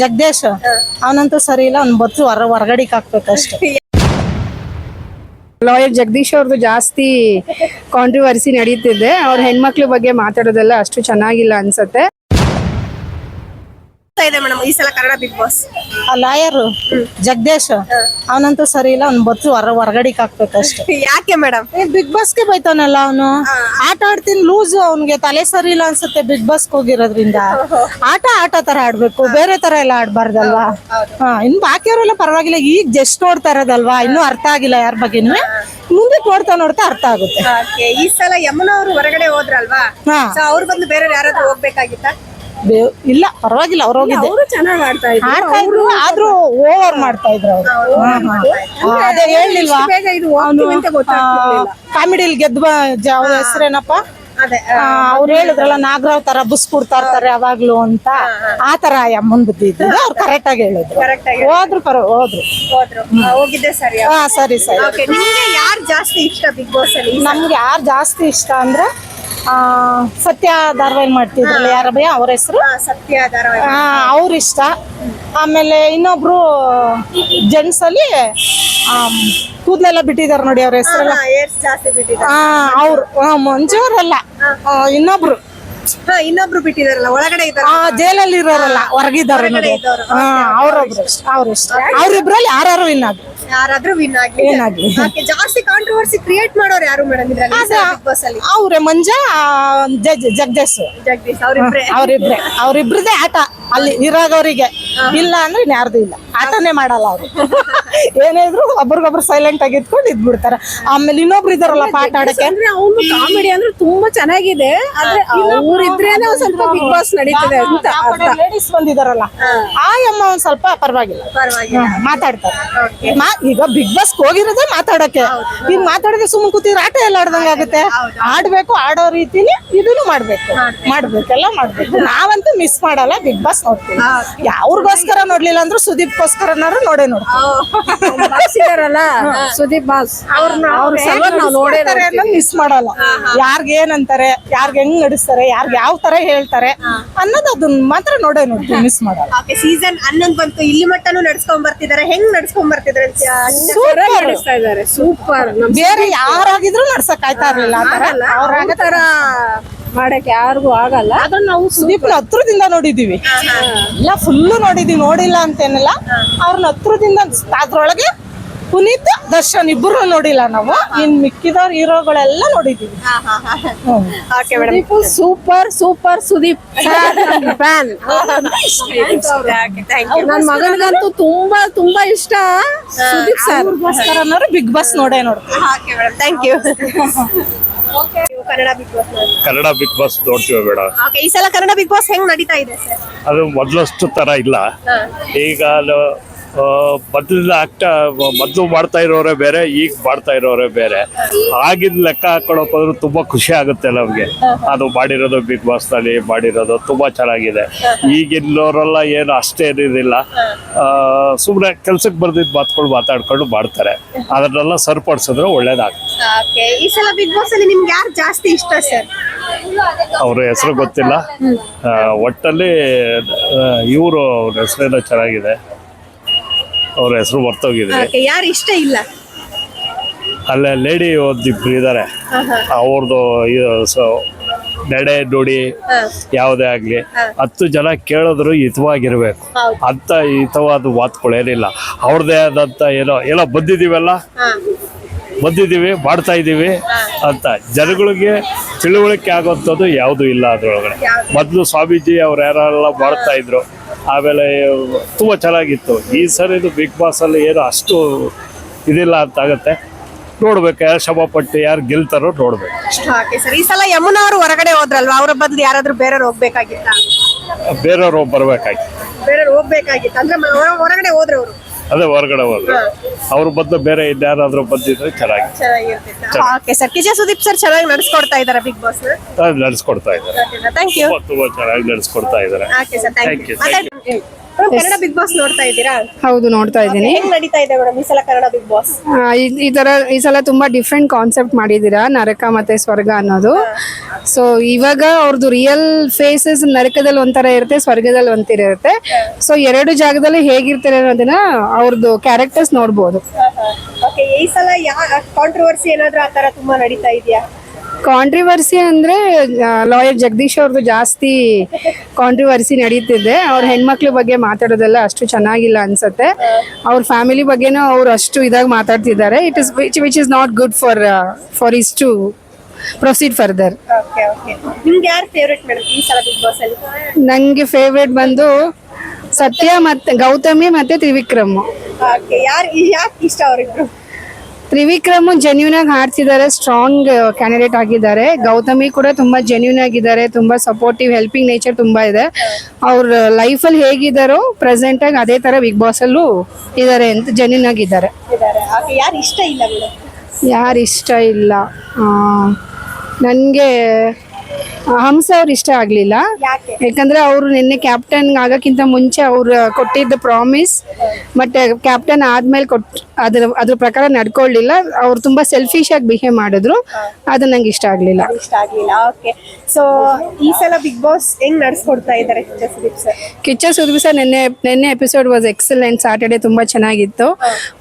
ಜಗದೀಶ್ ಅವನಂತೂ ಸರಿ ಇಲ್ಲ, ಅವ್ನ್ ಬತ್ತು ಹೊರಗಡೆಗೆ ಹಾಕ್ಬೇಕಷ್ಟೇ. ಲಾಯರ್ ಜಗದೀಶ್ ಅವ್ರದ್ದು ಜಾಸ್ತಿ ಕಾಂಟ್ರವರ್ಸಿ ನಡೀತಿದೆ. ಅವ್ರ ಹೆಣ್ಮಕ್ಳ ಬಗ್ಗೆ ಮಾತಾಡೋದೆಲ್ಲ ಅಷ್ಟು ಚೆನ್ನಾಗಿಲ್ಲ ಅನ್ಸತ್ತೆ. ಇದೆ ಮೇಡಮ್ ಈ ಸಲ ಕನ್ನಡ ಬಿಗ್ ಬಾಸ್ ಆ ಲಾಯರ್ ಜಗದೀಶ್ ಅವನಂತೂ ಸರಿ ಇಲ್ಲ, ಅವ್ನ್ ಬತ್ತು ಹೊರಗಡೆಗೆ ಹಾಕ್ಬೇಕಷ್ಟೇ. ಯಾಕೆ ಮೇಡಮ್? ಬಿಗ್ ಬಾಸ್ಗೆ ಬೈತಾನಲ್ಲ ಅವನು. ಆಟ ಆಡ್ತೀನಿ ಲೂಸ್, ಅವ್ನಿಗೆ ತಲೆ ಸರಿ ಇಲ್ಲ ಅನ್ಸುತ್ತೆ ಬಿಗ್ ಬಾಸ್ಗೆ ಹೋಗಿರೋದ್ರಿಂದ. ಆಟ ತರ ಆಡ್ಬೇಕು, ಬೇರೆ ತರ ಎಲ್ಲ ಆಡ್ಬಾರ್ದಲ್ವಾ. ಇನ್ನು ಬಾಕಿಯವರೆಲ್ಲ ಪರವಾಗಿಲ್ಲ, ಈಗ ಜಸ್ಟ್ ನೋಡ್ತಾ ಇರೋದಲ್ವಾ, ಇನ್ನೂ ಅರ್ಥ ಆಗಿಲ್ಲ ಯಾರ ಬಗ್ಗೆನೂ. ಮುಂದೆ ನೋಡ್ತಾ ಅರ್ಥ ಆಗುತ್ತೆ. ಈ ಸಲ ಯಮುನಾ ಅವರು ಹೊರಗಡೆ ಹೋದ್ರಲ್ವಾ, ಅವ್ರ ಬಂದು ಬೇರೆ ಯಾರಾದ್ರೂ ಹೋಗ್ಬೇಕಾಗಿತ್ತ? ಇಲ್ಲ ಪರವಾಗಿಲ್ಲ, ಅವ್ರು ಹೋಗಿದ್ದೆ, ಅವರು ಚೆನ್ನಾಗಿ ಆಡ್ತಾ ಇದ್ರು, ಆದ್ರೂ ಓವರ್ ಮಾಡ್ತಾ ಇದ್ರು ಅವ್ರು. ಅದೇ ಹೇಳಿಲ್ವಾ ಕಾಮಿಡಿಲಿ ಗೆದ್ದ ಅವ್ರ ಹೆಸರೇನಪ್ಪ, ಅವ್ರು ಹೇಳಿದ್ರಲ್ಲ ನಾಗರಾವ್ ತರ ಬುಸ್ ಕೊಡ್ತಾ ಇರ್ತಾರೆ ಯಾವಾಗ್ಲೂ ಅಂತ, ಆ ತರ ಅಮ್ಮನ್ ಬುದ್ಧಿ ಇದ್ದು ಅವ್ರು ಕರೆಕ್ಟ್ ಆಗಿ ಹೇಳಿದ್ರು. ಹೋದ್ರು ಹೋಗಿದ್ದೆ ಸರಿ. ಸರಿ. ನಿಮ್ಗೆ ಯಾರು ಜಾಸ್ತಿ ಇಷ್ಟ ಬಿಗ್ ಬಾಸ್ ಅಲ್ಲಿ? ನಮ್ಗೆ ಯಾರು ಜಾಸ್ತಿ ಇಷ್ಟ ಅಂದ್ರೆ ಸತ್ಯ ಧಾರಾವಾಹಿ ಮಾಡ್ತಿದ್ರಲ್ಲ, ಯಾರ ಭಯ ಅವ್ರ ಹೆಸರು, ಸತ್ಯ ಧಾರಾವಾಹಿ, ಅವ್ರ ಇಷ್ಟ. ಆಮೇಲೆ ಇನ್ನೊಬ್ರು ಜೆಂಟ್ಸ್ ಅಲ್ಲಿ ಕೂದಲೆಲ್ಲ ಬಿಟ್ಟಿದಾರ ನೋಡಿ, ಅವ್ರ ಹೆಸರೆಲ್ಲ ಜಾಸ್ತಿ ಬಿಟ್ಟಿದ್ದಾರೆ. ಅವ್ರು ಮಂಜು ಅವರಲ್ಲ, ಇನ್ನೊಬ್ರು ಬಿಟ್ಟಿದಾರಲ್ಲ, ಒಳಗಡೆ ಇದ್ದಾರೆ, ಜೈಲಲ್ಲಿ ಇರೋರಲ್ಲ, ಹೊರಗಿದ್ದಾರೆ ನೋಡಿ, ಅವ್ರೊಬ್ರು ಅವ್ರಿಷ್ಟ. ಅವ್ರಿಬ್ರಲ್ಲಿ ಯಾರು ವಿನ್ ಆಗಿ ಯಾರಾದ್ರೂ ವಿನ್ ಆಗಿ. ಜಾಸ್ತಿ ಕಾಂಟ್ರವರ್ಸಿ ಕ್ರಿಯೇಟ್ ಮಾಡೋರು ಯಾರು ಮೇಡಮ್ ಇದ್ರಲ್ಲಿ ಬಿಗ್ ಬಾಸ್ ಅಲ್ಲಿ? ಅವ್ರೆ ಮಂಜಾ ಜಗದೀಶ್ ಅವ್ರಿಬ್ರದೇ ಆಟ ಅಲ್ಲಿ ಇರೋದವರಿಗೆ. ಇಲ್ಲ ಅಂದ್ರೆ ಇನ್ಯಾರ್ದು ಇಲ್ಲ, ಆಟನೇ ಮಾಡಲ್ಲ ಅವ್ರು. ಏನೇ ಇದ್ರು ಒಬ್ರಿಗೊಬ್ರು ಸೈಲೆಂಟ್ ಆಗಿ ಇದ್ಕೊಂಡು ಇದ್ಬಿಡ್ತಾರೆ. ಆಮೇಲೆ ಇನ್ನೊಬ್ರು ಇದಾರಲ್ಲ ಪಾಠ ಆಡಕ್ಕೆ, ಅವ್ನು ಕಾಮಿಡಿ ಅಂದ್ರೆ ತುಂಬಾ ಚೆನ್ನಾಗಿದೆ, ಆದ್ರೆ ಅವ್ರಿದ್ರೇನೆ ಒಂದ್ ಸ್ವಲ್ಪ ಬಿಗ್ ಬಾಸ್ ನಡೀತದೆ ಅಂತ. ಲೇಡೀಸ್ ಬಂದಿದಾರಲ್ಲ, ಆ ಅಮ್ಮ ಒಂದ್ ಸ್ವಲ್ಪ ಪರವಾಗಿಲ್ಲ ಮಾತಾಡ್ತಾರೆ. ಈಗ ಬಿಗ್ ಬಾಸ್ ಹೋಗಿರೋದೇ ಮಾತಾಡಕ್ಕೆ. ಈಗ ಮಾತಾಡಿದ್ರೆ ಸುಮ್ಮನೆ ಕೂತಿದ್ರೆ ಆಟ ಎಲ್ಲ ಆಡ್ದಂಗ ಆಗುತ್ತೆ. ಆಡ್ಬೇಕು, ಆಡೋ ರೀತಿಲಿ ಇದನ್ನು ಮಾಡ್ಬೇಕೆಲ್ಲ ಮಾಡ್ಬೇಕು. ನಾವಂತೂ ಮಿಸ್ ಮಾಡಲ್ಲ, ಬಿಗ್ ಬಾಸ್ ನೋಡ್ತೀವಿ. ಅವ್ರಿಗೋಸ್ಕರ ನೋಡ್ಲಿಲ್ಲ ಅಂದ್ರೂ ಸುದೀಪ್ಗೋಸ್ಕರನಾದ್ರು ನೋಡೇ ನೋಡ್ತೀವಿ. ಸುದೀಪ್ ಬಾಸ್ ಮಿಸ್ ಮಾಡಲ್ಲ. ಯಾರ್ಗ ಏನಂತಾರೆ, ಯಾರ್ಗ ಹೆಂಗ್ ನಡೆಸ್ತಾರೆ, ಯಾರ್ಗ ಯಾವ ತರ ಹೇಳ್ತಾರೆ ಅನ್ನೋದು ಅದನ್ನ ಮಾತ್ರ ನೋಡ್ತೀವಿ, ಮಿಸ್ ಮಾಡಲ್ಲ. ಸೀಸನ್ 11 ಬಂತು, ಇಲ್ಲಿ ಮಟ್ಟನು ನಡ್ಸ್ಕೊಂಡ್ ಬರ್ತಿದಾರೆ. ಹೆಂಗ್ ನಡ್ಸ್ಕೊಂಡ್ ಬರ್ತಿದಾರೆ? ಸೂಪರ್. ಬೇರೆ ಯಾರಾಗಿದ್ರು ನಡ್ಸಕ್ ಆಯ್ತಾ ಇರ್ಲಿಲ್ಲ. ತರ ಮಾಡಕ್ ಯಾರಿಗೂ ಆಗಲ್ಲ. ಅದನ್ನ ನಾವು ಸುದೀಪ್ನ ಹತ್ರದಿಂದ ನೋಡಿದೀವಿ, ಎಲ್ಲ ಫುಲ್ಲು ನೋಡಿದೀವಿ, ನೋಡಿಲ್ಲ ಅಂತೇನಿಲ್ಲ. ಅವ್ರನ್ನ ಹತ್ರದಿಂದ, ಅದ್ರೊಳಗೆ ಪುನೀತ್ ದರ್ಶನ್ ಇಬ್ಬರು ನೋಡಿಲ್ಲ ನಾವು, ಇನ್ ಮಿಕ್ಕಿದವ್ರ ಹೀರೋಗಳೆಲ್ಲ ನೋಡಿದೀವಿ. Super Sudeep fan. ನನ್ನ ಮಗನಿಗಂತೂ ತುಂಬಾ ಇಷ್ಟ ಸುದೀಪ್ ಸರ್. ಬಿಗ್ ಬಾಸ್ ನೋಡೇ thank you. Kannada Bigg Boss ನೋಡ್ತೀವಿ ಬೇಡ. ಈ ಸಲ ಕನ್ನಡ ಬಿಗ್ ಬಾಸ್ ಹೆಂಗ್ ನಡೀತಾ ಇದೆ ಸರ್? ಅದು ಮೊದಲಷ್ಟು ತರ ಇಲ್ಲ. ಈಗ ಮೊದಲು ಮಾಡ್ತಾ ಇರೋರೇ ಬೇರೆ, ಈಗ ಮಾಡ್ತಾ ಇರೋರೇ ಬೇರೆ. ಆಗಿನ ಲೆಕ್ಕ ಹಾಕೊಳಕ್ ಹೋದ್ರೆ ತುಂಬಾ ಖುಷಿ ಆಗುತ್ತೆ ನಮ್ಗೆ. ಅದು ಮಾಡಿರೋದು ಬಿಗ್ ಬಾಸ್ ನಲ್ಲಿ ಮಾಡಿರೋದು ತುಂಬಾ ಚೆನ್ನಾಗಿದೆ. ಈಗಿನವರೆಲ್ಲ ಏನು ಅಷ್ಟೇ ಏನಿದಿಲ್ಲ, ಸುಮ್ಮನೆ ಕೆಲ್ಸಕ್ಕೆ ಬರ್ದಿದ್ದು ಮಾತಾಡ್ಕೊಂಡು ಮಾಡ್ತಾರೆ. ಅದನ್ನೆಲ್ಲ ಸರಿಪಡಿಸಿದ್ರೆ ಒಳ್ಳೇದಾಗುತ್ತೆ. ಈ ಸಲ ಬಿಗ್ ಬಾಸ್ ಅಲ್ಲಿ ನಿಮ್ಗೆ ಯಾರು ಜಾಸ್ತಿ ಇಷ್ಟ ಸರ್? ಅವ್ರ ಹೆಸರು ಗೊತ್ತಿಲ್ಲ, ಒಟ್ಟಲ್ಲಿ ಇವರು ಅವ್ರ ಹೆಸರೇನೋ ಚೆನ್ನಾಗಿದೆ, ಅವ್ರ ಹೆಸರು ಮರ್ತೋಗಿದೆ. ಯಾರು ಇಷ್ಟ ಇಲ್ಲ? ಅಲ್ಲೇ ಲೇಡಿ ಒಂದಿಬ್ರು ಇದಾರೆ, ಅವ್ರದ್ದು ನಡೆ ನುಡಿ ಯಾವುದೇ ಆಗ್ಲಿ 10 ಜನ ಕೇಳಿದ್ರು ಹಿತವಾಗಿರ್ಬೇಕು. ಅಂತ ಹಿತವಾದ ಮಾತುಗಳೇನಿಲ್ಲ. ಅವ್ರದೇ ಆದಂತ ಏನೋ ಬಂದಿದ್ದೀವಿ ಮಾಡ್ತಾ ಇದ್ದೀವಿ ಅಂತ ಜನಗಳಿಗೆ ತಿಳುವಳಿಕೆ ಆಗುವಂಥದ್ದು ಯಾವುದೂ ಇಲ್ಲ ಅದ್ರೊಳಗಡೆ. ಮೊದಲು ಸ್ವಾಮೀಜಿ ಅವ್ರು ಯಾರೆಲ್ಲ ಮಾಡ್ತಾ ಇದ್ರು, ಆಮೇಲೆ ತುಂಬ ಚೆನ್ನಾಗಿತ್ತು. ಈ ಸರಿದು ಬಿಗ್ ಬಾಸ್ ಅಲ್ಲಿ ಏನು ಅಷ್ಟು ಇದಿಲ್ಲ ಅಂತ ಆಗುತ್ತೆ. ನೋಡ್ಬೇಕು, ಯಾರು ಶ್ರಮ ಪಟ್ಟು ಯಾರು ಗೆಲ್ತಾರೋ ನೋಡ್ಬೇಕು. ಈ ಸಲ ಯಮುನಾ ಅವರು ಹೊರಗಡೆ ಹೋದ್ರಲ್ವಾ, ಅವರ ಬದಲು ಯಾರಾದ್ರೂ ಬೇರೆಯವ್ರು ಹೋಗ್ಬೇಕಾಗಿತ್ತ? ಬೇರೆಯವ್ರು ಹೋಗ್ಬೇಕಾಗಿತ್ತು ಅಂದ್ರೆ ಹೊರಗಡೆ ಹೋದ್ರೆ ಅವರು ಅದೇ ಹೊರಗಡೆ ಹೋದ್ರು. ಅವ್ರ ಬದಲು ಬೇರೆ ಇನ್ಯಾರಾದ್ರೂ ಬಂದಿದ್ರೆ ಚೆನ್ನಾಗಿ. ಸರ್ ಕಿಜೆ ಸುದೀಪ್ ಸರ್ ಚೆನ್ನಾಗಿ ನಡೆಸ್ಕೊಡ್ತಾ ಇದಾರೆ ಬಿಗ್ ಬಾಸ್? ನಡೆಸ್ಕೊಡ್ತಾ ಇದ್ದಾರೆ, ಥ್ಯಾಂಕ್ ಯು. ತುಂಬಾ ಚೆನ್ನಾಗಿ ನಡೆಸ್ಕೊಡ್ತಾ ಇದ್ದಾರೆ. Thank you. Kannada Bigg Boss ನೋಡ್ತಾ ಇದ್ದೀರಾ? ಹೌದು, ನೋಡ್ತಾ ಇದ್ದೀನಿ. ಹೆಂಗ್ ನಡೀತಾ ಇದೆ ಮೇಡಮ್ ಈ ಸಲ ಕನ್ನಡ ಬಿಗ್ ಬಾಸ್? ಈ ಸಲ ತುಂಬಾ ಡಿಫ್ರೆಂಟ್ ಕಾನ್ಸೆಪ್ಟ್ ಮಾಡಿದೀರಾ, ನರಕ ಮತ್ತೆ ಸ್ವರ್ಗ ಅನ್ನೋದು. ಸೊ ಇವಾಗ ಅವ್ರದ್ದು ರಿಯಲ್ ಫೇಸಸ್ ನರಕದಲ್ಲಿ ಒಂಥರ ಇರುತ್ತೆ, ಸ್ವರ್ಗದಲ್ಲಿ ಒಂಥರ ಇರುತ್ತೆ. ಸೊ ಎರಡು ಜಾಗದಲ್ಲಿ ಹೇಗಿರ್ತಾರೆ ಅನ್ನೋದನ್ನ ಅವ್ರದ್ದು ಕ್ಯಾರೆಕ್ಟರ್ಸ್ ನೋಡ್ಬೋದು. ಓಕೆ, ಈ ಸಲ ಕಾಂಟ್ರವರ್ಸಿ ಏನಾದ್ರೂ ಆತರ ತುಂಬಾ ನಡೀತಾ ಇದೆಯಾ? ಕಾಂಟ್ರಿವರ್ಸಿ ಅಂದ್ರೆ ಲಾಯರ್ ಜಗದೀಶ್ ಅವ್ರದ್ದು ಜಾಸ್ತಿ ಕಾಂಟ್ರಿವರ್ಸಿ ನಡೀತಿದೆ. ಅವ್ರ ಹೆಣ್ಮಕ್ಳ ಬಗ್ಗೆ ಮಾತಾಡೋದೆಲ್ಲ ಅಷ್ಟು ಚೆನ್ನಾಗಿಲ್ಲ ಅನ್ಸುತ್ತೆ. ಅವ್ರ ಫ್ಯಾಮಿಲಿ ಬಗ್ಗೆನೂ ಅವ್ರು ಅಷ್ಟು ಇದಾಗಿ ಮಾತಾಡ್ತಿದ್ದಾರೆ. It is which is not good for is to proceed further. Okay okay, ನಿಮ್ಗೆ ಯಾರು ಫೇವರೇಟ್ ಮೇಡಮ್ ಈ ಸಲ ಬಿಗ್ ಬಾಸ್ ಅಲ್ಲಿ? ನಂಗೆ ಫೇವ್ರೇಟ್ ಬಂದು ಸತ್ಯ ಮತ್ತೆ ಗೌತಮಿ ಮತ್ತೆ ತ್ರಿವಿಕ್ರಮ್. ಓಕೆ, ಯಾಕೆ ಇಷ್ಟ ಅವ್ರಿಬ್ರು? ತ್ರಿವಿಕ್ರಮ್ ಜೆನ್ಯೂನ್ ಆಗಿ ಹಾಡ್ತಿದ್ದಾರೆ, ಸ್ಟ್ರಾಂಗ್ ಕ್ಯಾಂಡಿಡೇಟ್ ಆಗಿದ್ದಾರೆ. ಗೌತಮಿ ಕೂಡ ತುಂಬಾ ಜೆನ್ಯೂನ್ ಆಗಿದ್ದಾರೆ, ತುಂಬಾ ಸಪೋರ್ಟಿವ್, ಹೆಲ್ಪಿಂಗ್ ನೇಚರ್ ತುಂಬಾ ಇದೆ. ಅವ್ರ ಲೈಫಲ್ಲಿ ಹೇಗಿದ್ದಾರೋ ಪ್ರೆಸೆಂಟ್ ಆಗಿ ಅದೇ ತರ ಬಿಗ್ ಬಾಸ್ ಅಲ್ಲೂ ಇದ್ದಾರೆ ಅಂತ ಜೆನ್ಯೂನ್ ಆಗಿದ್ದಾರೆ. ಓಕೆ, ಯಾರು ಇಷ್ಟ ಇಲ್ಲ ಮೇಡಮ್? ಯಾರು ಇಷ್ಟ ಇಲ್ಲ, ನನಗೆ ಹಂಸ ಅವ್ರು ಇಷ್ಟ ಆಗಲಿಲ್ಲ. ಯಾಕೆ? ಯಾಕಂದ್ರೆ ಅವರು ನಿನ್ನೆ ಕ್ಯಾಪ್ಟನ್ ಆಗಕ್ಕಿಂತ ಮುಂಚೆ ಅವ್ರು ಕೊಟ್ಟಿದ್ದ ಪ್ರಾಮಿಸ್ ಮತ್ತೆ ಕ್ಯಾಪ್ಟನ್ ಆದ್ಮೇಲೆ ಅದ್ರ ಪ್ರಕಾರ ನಡ್ಕೊಳ್ಳಿಲ್ಲ. ಅವ್ರು ತುಂಬಾ ಸೆಲ್ಫಿಶ್ ಆಗಿ ಬಿಹೇವ್ ಮಾಡಿದ್ರು, ಅದು ನಂಗೆ ಇಷ್ಟ ಆಗ್ಲಿಲ್ಲ. ಇಷ್ಟ ಆಗ್ಲಿಲ್ಲ. ಓಕೆ, ಸೊ ಈ ಸಲ ಬಿಗ್ ಬಾಸ್ ಹೆಂಗ್ ನಡ್ಸ್ಕೊಡ್ತಾ ಇದ್ದಾರೆ ಕಿಚ್ಚ ಸುದೀಪ್ ಸರ್? ನಿನ್ನೆ ಎಪಿಸೋಡ್ ವಾಸ್ ಎಕ್ಸಲೆಂಟ್. ಸಾಟರ್ಡೆ ತುಂಬಾ ಚೆನ್ನಾಗಿತ್ತು.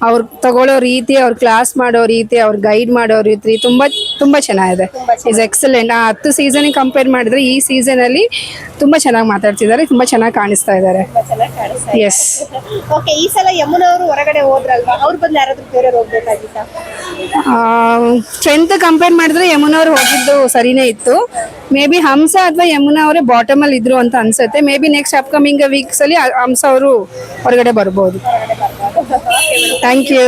ಅವ್ರು ತಗೊಳ್ಳೋ ರೀತಿ, ಅವ್ರ ಕ್ಲಾಸ್ ಮಾಡೋ ರೀತಿ, ಅವ್ರ ಗೈಡ್ ಮಾಡೋ ರೀತಿ ತುಂಬಾ ಚೆನ್ನಾಗಿದೆ. Is excellent. 10 ಸೀಸನ್ ಕಂಪೇರ್ ಮಾಡಿದ್ರೆ ಈ ಸೀಸನ್ ಅಲ್ಲಿ ತುಂಬಾ ಚೆನ್ನಾಗಿ ಮಾತಾಡ್ತಿದ್ದಾರೆ, ತುಂಬಾ ಚೆನ್ನಾಗಿ ಕಾಣಿಸ್ತಾ ಇದ್ದಾರೆ. ಎಸ್. ಓಕೆ, ಈ ಸಲ ಯಮುನಾ ಅವರು ಹೊರಗಡೆ ಹೋದ್ರಲ್ವಾ, ಅವ್ರ ಬದಲು ಯಾರಾದ್ರೂ ಬೇರೆ ಹೋಗ್ಬೇಕಾಗಿತ್ತ? ಸ್ಟ್ರೆಂತ್ ಕಂಪೇರ್ ಮಾಡಿದ್ರೆ ಯಮುನಾ ಅವ್ರು ಹೋಗಿದ್ದು ಸರಿನೇ ಇತ್ತು. ಮೇ ಬಿ ಹಂಸ ಅಥವಾ ಯಮುನಾ ಅವರೇ ಬಾಟಮ್ ಅಲ್ಲಿ ಇದ್ರು ಅಂತ ಅನ್ಸುತ್ತೆ. May be next upcoming weeks ಅಲ್ಲಿ ಹಂಸ ಅವರು ಹೊರಗಡೆ ಬರ್ಬೋದು. Thank you.